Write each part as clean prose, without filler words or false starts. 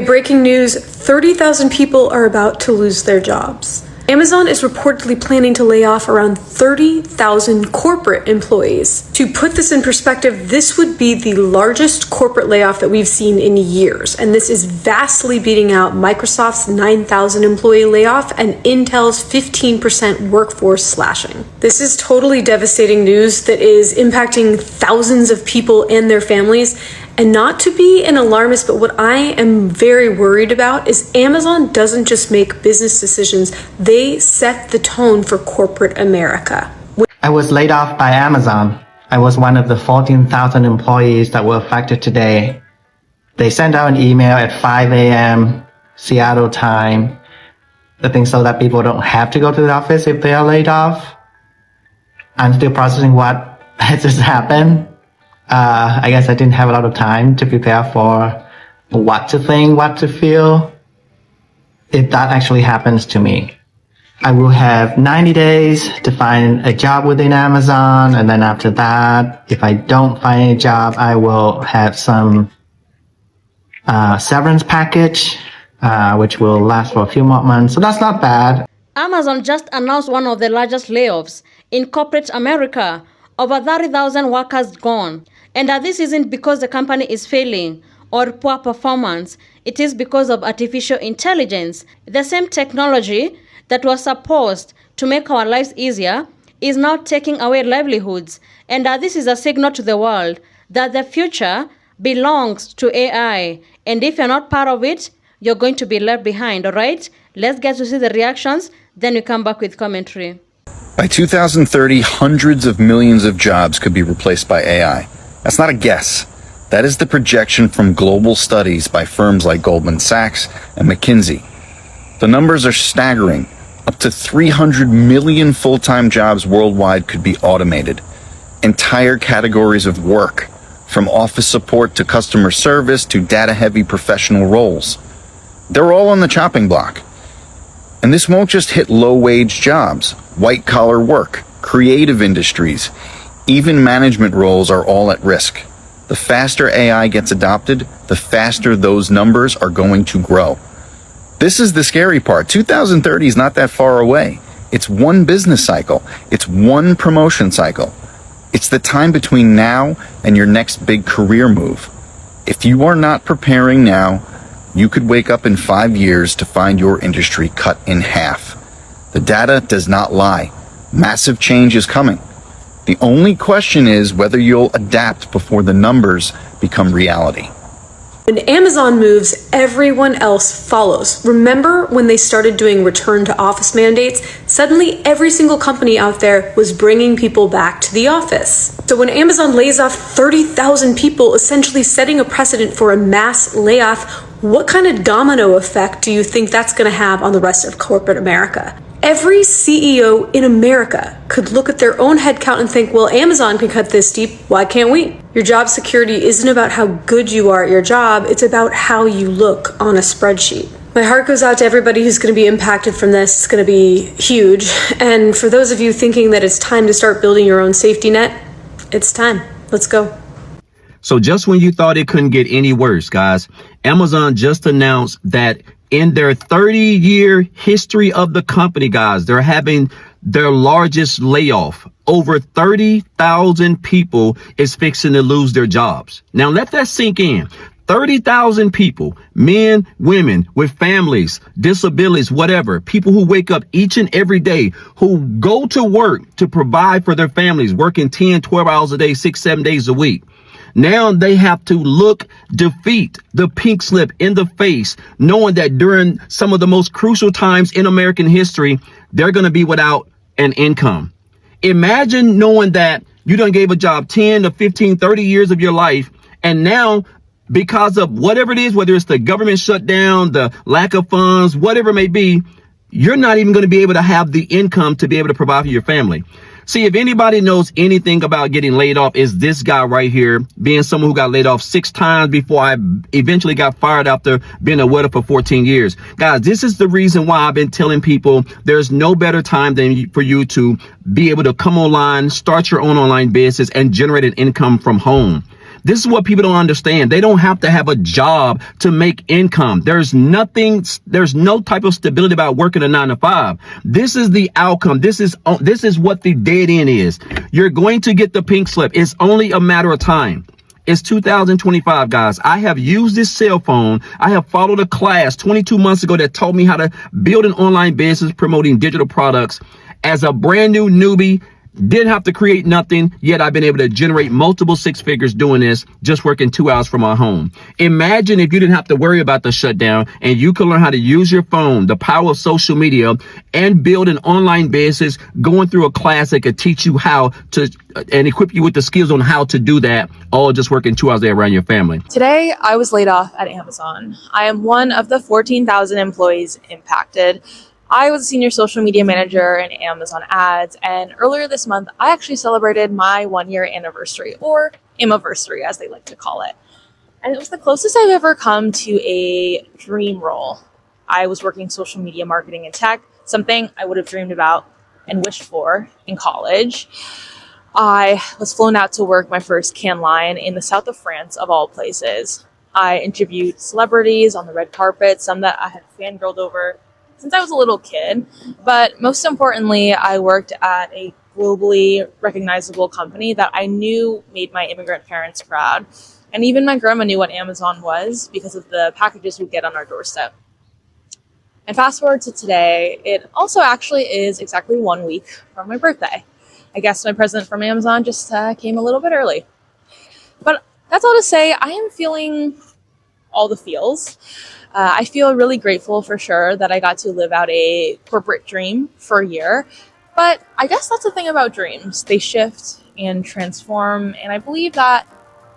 Breaking news, 30,000 people are about to lose their jobs. Amazon is reportedly planning to lay off around 30,000 corporate employees. To put this in perspective, this would be the largest corporate layoff that we've seen in years, and this is vastly beating out Microsoft's 9,000 employee layoff and Intel's 15% workforce slashing. This is totally devastating news that is impacting thousands of people and their families. And not to be an alarmist, but what I am very worried about is Amazon doesn't just make business decisions, they set the tone for corporate America. I was laid off by Amazon. I was one of the 14,000 employees that were affected today. They sent out an email at 5 a.m. Seattle time. I think so that people don't have to go to the office if they are laid off. I'm still processing what has just happened. I guess I didn't have a lot of time to prepare for what to think, what to feel. If that actually happens to me, I will have 90 days to find a job within Amazon. And then after that, if I don't find a job, I will have some severance package, which will last for a few more months. So that's not bad. Amazon just announced one of the largest layoffs in corporate America. Over 30,000 workers gone. And this isn't because the company is failing or poor performance. It is because of artificial intelligence. The same technology that was supposed to make our lives easier is now taking away livelihoods. And this is a signal to the world that the future belongs to AI. And if you're not part of it, you're going to be left behind, all right? Let's get to see the reactions, then we come back with commentary. By 2030, hundreds of millions of jobs could be replaced by AI. That's not a guess. That is the projection from global studies by firms like Goldman Sachs and McKinsey. The numbers are staggering. Up to 300 million full-time jobs worldwide could be automated. Entire categories of work, from office support to customer service to data-heavy professional roles. They're all on the chopping block. And this won't just hit low-wage jobs, white-collar work, creative industries, even management roles are all at risk. The faster AI gets adopted, the faster those numbers are going to grow. This is the scary part. 2030 is not that far away. It's one business cycle. It's one promotion cycle. It's the time between now and your next big career move. If you are not preparing now, you could wake up in 5 years to find your industry cut in half. The data does not lie. Massive change is coming. The only question is whether you'll adapt before the numbers become reality. When Amazon moves, everyone else follows. Remember when they started doing return to office mandates? Suddenly, every single company out there was bringing people back to the office. So when Amazon lays off 30,000 people, essentially setting a precedent for a mass layoff, what kind of domino effect do you think that's going to have on the rest of corporate America? Every CEO in America could look at their own headcount and think, well, Amazon can cut this deep, why can't we? Your job security isn't about how good you are at your job, it's about how you look on a spreadsheet. My heart goes out to everybody who's going to be impacted from this. It's going to be huge. And for those of you thinking that it's time to start building your own safety net, it's time. Let's go. So just when you thought it couldn't get any worse, guys, Amazon just announced that in their 30-year history of the company, guys, they're having their largest layoff. Over 30,000 people is fixing to lose their jobs. Now let that sink in. 30,000 people, men, women with families, disabilities, whatever, people who wake up each and every day, who go to work to provide for their families, working 10, 12 hours a day, 6, 7 days a week. Now they have to look defeat, the pink slip in the face, knowing that during some of the most crucial times in American history, they're going to be without an income. Imagine knowing that you done gave a job 10 to 15, 30 years of your life, and now because of whatever it is, whether it's the government shutdown, the lack of funds, whatever it may be, you're not even going to be able to have the income to be able to provide for your family. See, if anybody knows anything about getting laid off, is this guy right here, being someone who got laid off 6 times before I eventually got fired after being a widow for 14 years. Guys, this is the reason why I've been telling people there's no better time than for you to be able to come online, start your own online business and generate an income from home. This is what people don't understand. They don't have to have a job to make income. There's no type of stability about working a 9 to 5. This is the outcome. This is what the dead end is. You're going to get the pink slip. It's only a matter of time. It's 2025, guys. I have used this cell phone. I have followed a class 22 months ago that taught me how to build an online business promoting digital products. As a brand new newbie, didn't have to create nothing, yet I've been able to generate multiple 6 figures doing this, just working 2 hours from my home. Imagine if you didn't have to worry about the shutdown and you could learn how to use your phone, the power of social media, and build an online business, going through a class that could teach you how to and equip you with the skills on how to do that, all just working 2 hours a day around your family. Today, I was laid off at Amazon. I am one of the 14,000 employees impacted. I was a senior social media manager in Amazon ads, and earlier this month, I actually celebrated my 1-year anniversary, or Imiversary as they like to call it. And it was the closest I've ever come to a dream role. I was working social media marketing and tech, something I would have dreamed about and wished for in college. I was flown out to work my first can line in the south of France, of all places. I interviewed celebrities on the red carpet, some that I had fangirled over since I was a little kid. But most importantly, I worked at a globally recognizable company that I knew made my immigrant parents proud. And even my grandma knew what Amazon was because of the packages we get on our doorstep. And fast forward to today, it also actually is exactly 1 week from my birthday. I guess my present from Amazon just came a little bit early. But that's all to say, I am feeling all the feels. I feel really grateful for sure that I got to live out a corporate dream for a year. But I guess that's the thing about dreams. They shift and transform, and I believe that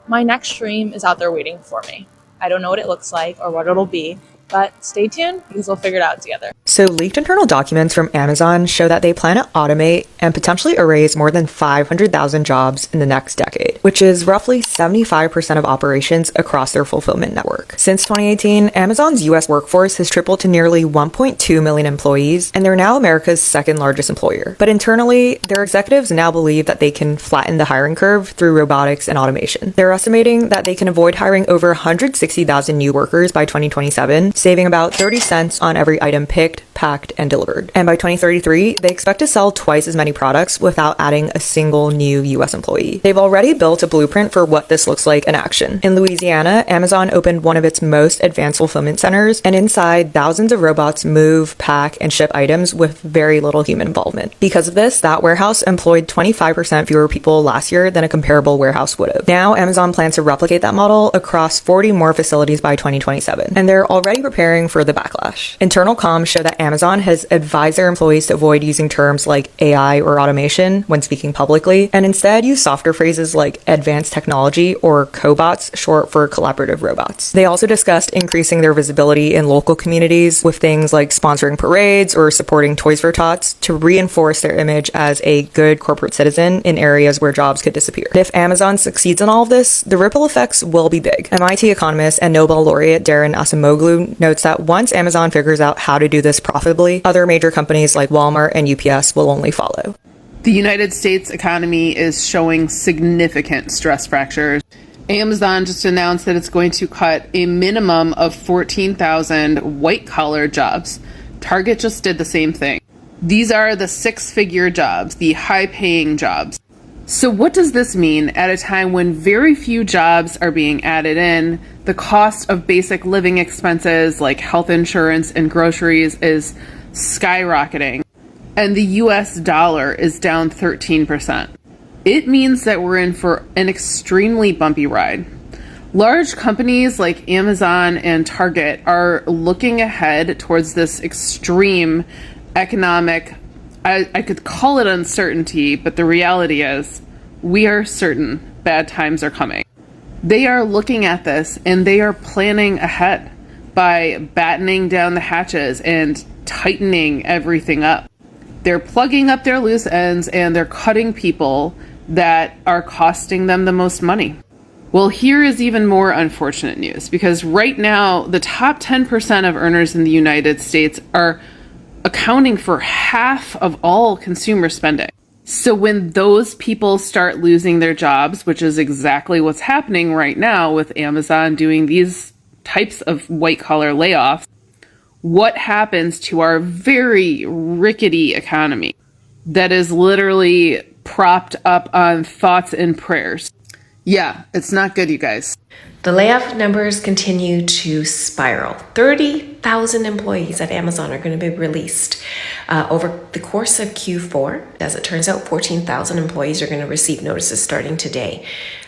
my next dream is out there waiting for me. I don't know what it looks like or what it'll be, but stay tuned because we'll figure it out together. So leaked internal documents from Amazon show that they plan to automate and potentially erase more than 500,000 jobs in the next decade, which is roughly 75% of operations across their fulfillment network. Since 2018, Amazon's US workforce has tripled to nearly 1.2 million employees, and they're now America's second largest employer. But internally, their executives now believe that they can flatten the hiring curve through robotics and automation. They're estimating that they can avoid hiring over 160,000 new workers by 2027, saving about 30 cents on every item picked, packed, and delivered. And by 2033, they expect to sell twice as many products without adding a single new US employee. They've already built a blueprint for what this looks like in action. In Louisiana, Amazon opened one of its most advanced fulfillment centers, and inside, thousands of robots move, pack, and ship items with very little human involvement. Because of this, that warehouse employed 25% fewer people last year than a comparable warehouse would have. Now, Amazon plans to replicate that model across 40 more facilities by 2027, and they're already preparing for the backlash. Internal comms show that Amazon has advised their employees to avoid using terms like AI or automation when speaking publicly, and instead use softer phrases like advanced technology or cobots, short for collaborative robots. They also discussed increasing their visibility in local communities with things like sponsoring parades or supporting Toys for Tots to reinforce their image as a good corporate citizen in areas where jobs could disappear. If Amazon succeeds in all of this, the ripple effects will be big. MIT economist and Nobel laureate Darren Acemoglu notes that once Amazon figures out how to do this profitably, other major companies like Walmart and UPS will only follow. The United States economy is showing significant stress fractures. Amazon just announced that it's going to cut a minimum of 14,000 white-collar jobs. Target just did the same thing. These are the 6-figure jobs, the high-paying jobs. So what does this mean at a time when very few jobs are being added in? The cost of basic living expenses like health insurance and groceries is skyrocketing, and the US dollar is down 13%. It means that we're in for an extremely bumpy ride. Large companies like Amazon and Target are looking ahead towards this extreme economic, I could call it uncertainty, but the reality is we are certain bad times are coming. They are looking at this and they are planning ahead by battening down the hatches and tightening everything up. They're plugging up their loose ends and they're cutting people that are costing them the most money. Well, here is even more unfortunate news, because right now the top 10% of earners in the United States are accounting for half of all consumer spending. So when those people start losing their jobs, which is exactly what's happening right now with Amazon doing these types of white collar layoffs, what happens to our very rickety economy that is literally propped up on thoughts and prayers? Yeah, it's not good, you guys. The layoff numbers continue to spiral. 30,000 employees at Amazon are going to be released over the course of Q4. As it turns out, 14,000 employees are going to receive notices starting today.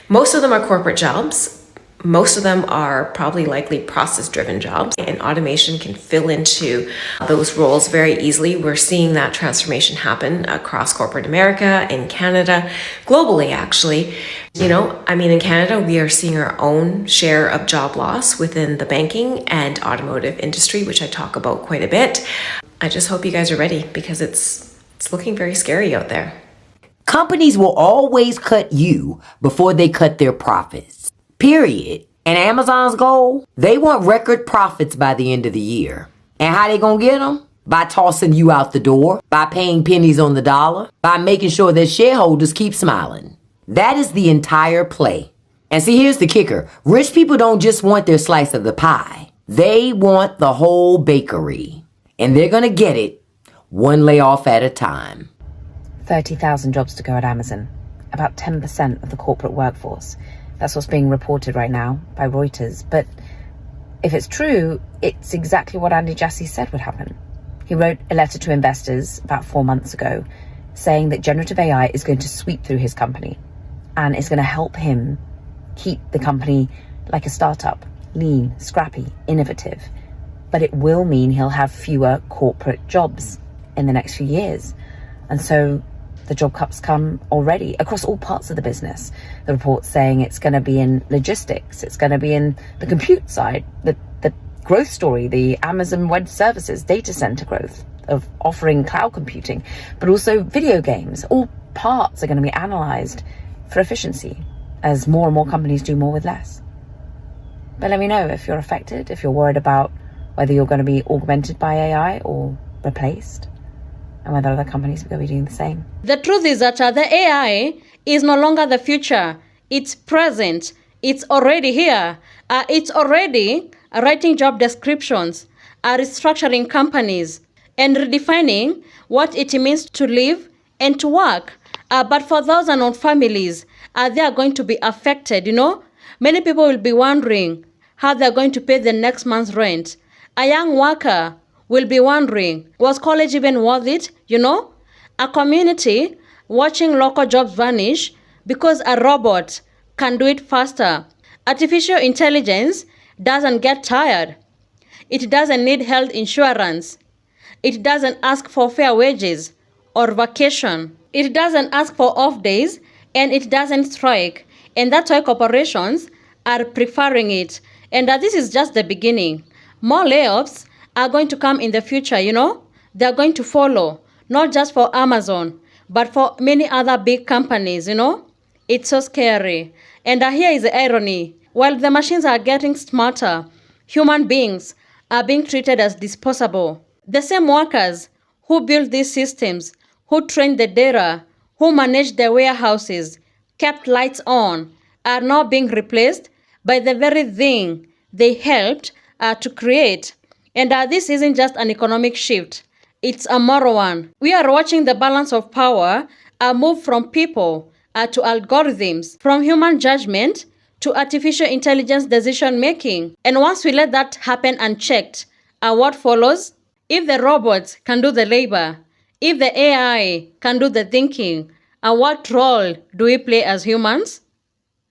Most of them are corporate jobs. Most of them are probably likely process-driven jobs, and automation can fill into those roles very easily. We're seeing that transformation happen across corporate America, in Canada, globally actually. In Canada, we are seeing our own share of job loss within the banking and automotive industry, which I talk about quite a bit. I just hope you guys are ready because it's looking very scary out there. Companies will always cut you before they cut their profits. Period. And Amazon's goal? They want record profits by the end of the year. And how they gonna get them? By tossing you out the door, by paying pennies on the dollar, by making sure that shareholders keep smiling. That is the entire play. And see, here's the kicker. Rich people don't just want their slice of the pie. They want the whole bakery. And they're gonna get it one layoff at a time. 30,000 jobs to go at Amazon. About 10% of the corporate workforce. That's what's being reported right now by Reuters. But if it's true, it's exactly what Andy Jassy said would happen. He wrote a letter to investors about 4 months ago saying that generative AI is going to sweep through his company and is going to help him keep the company like a startup, lean, scrappy, innovative. But it will mean he'll have fewer corporate jobs in the next few years. And so the job cuts come already across all parts of the business. The report's saying it's going to be in logistics, it's going to be in the compute side, the growth story, the Amazon Web Services, data center growth of offering cloud computing, but also video games. All parts are going to be analyzed for efficiency as more and more companies do more with less. But let me know if you're affected, if you're worried about whether you're going to be augmented by AI or replaced, and whether other companies are going to be doing the same. The truth is that the AI is no longer the future. It's present. It's already here. It's already writing job descriptions, restructuring companies, and redefining what it means to live and to work. But for those unknown families, they are going to be affected, Many people will be wondering how they're going to pay the next month's rent. A young worker will be wondering, was college even worth it? A community watching local jobs vanish because a robot can do it faster. Artificial intelligence doesn't get tired. It doesn't need health insurance. It doesn't ask for fair wages or vacation. It doesn't ask for off days, and it doesn't strike. And that's why corporations are preferring it. And this is just the beginning. More layoffs are going to come in the future, They're going to follow, not just for Amazon, but for many other big companies, It's so scary. And here is the irony. While the machines are getting smarter, human beings are being treated as disposable. The same workers who built these systems, who trained the data, who managed the warehouses, kept lights on, are now being replaced by the very thing they helped to create. And this isn't just an economic shift. It's a moral one. We are watching the balance of power move from people to algorithms, from human judgment to artificial intelligence decision-making. And once we let that happen unchecked, what follows? If the robots can do the labor, if the AI can do the thinking, what role do we play as humans?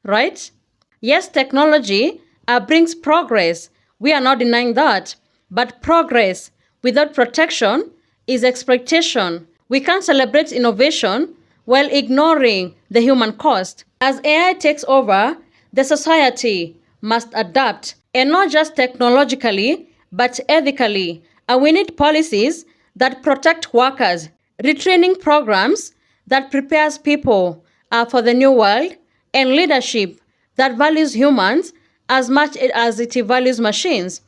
Right? Yes, technology brings progress. We are not denying that. But progress without protection is exploitation. We can't celebrate innovation while ignoring the human cost. As AI takes over, the society must adapt, and not just technologically, but ethically. And we need policies that protect workers, retraining programs that prepares people for the new world, and leadership that values humans as much as it values machines.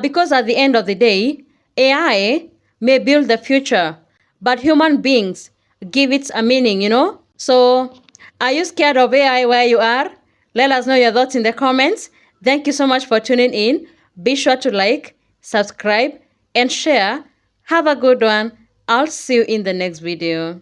Because at the end of the day, AI may build the future, but human beings give it a meaning, So, are you scared of AI where you are? Let us know your thoughts in the comments. Thank you so much for tuning in. Be sure to like, subscribe, and share. Have a good one. I'll see you in the next video.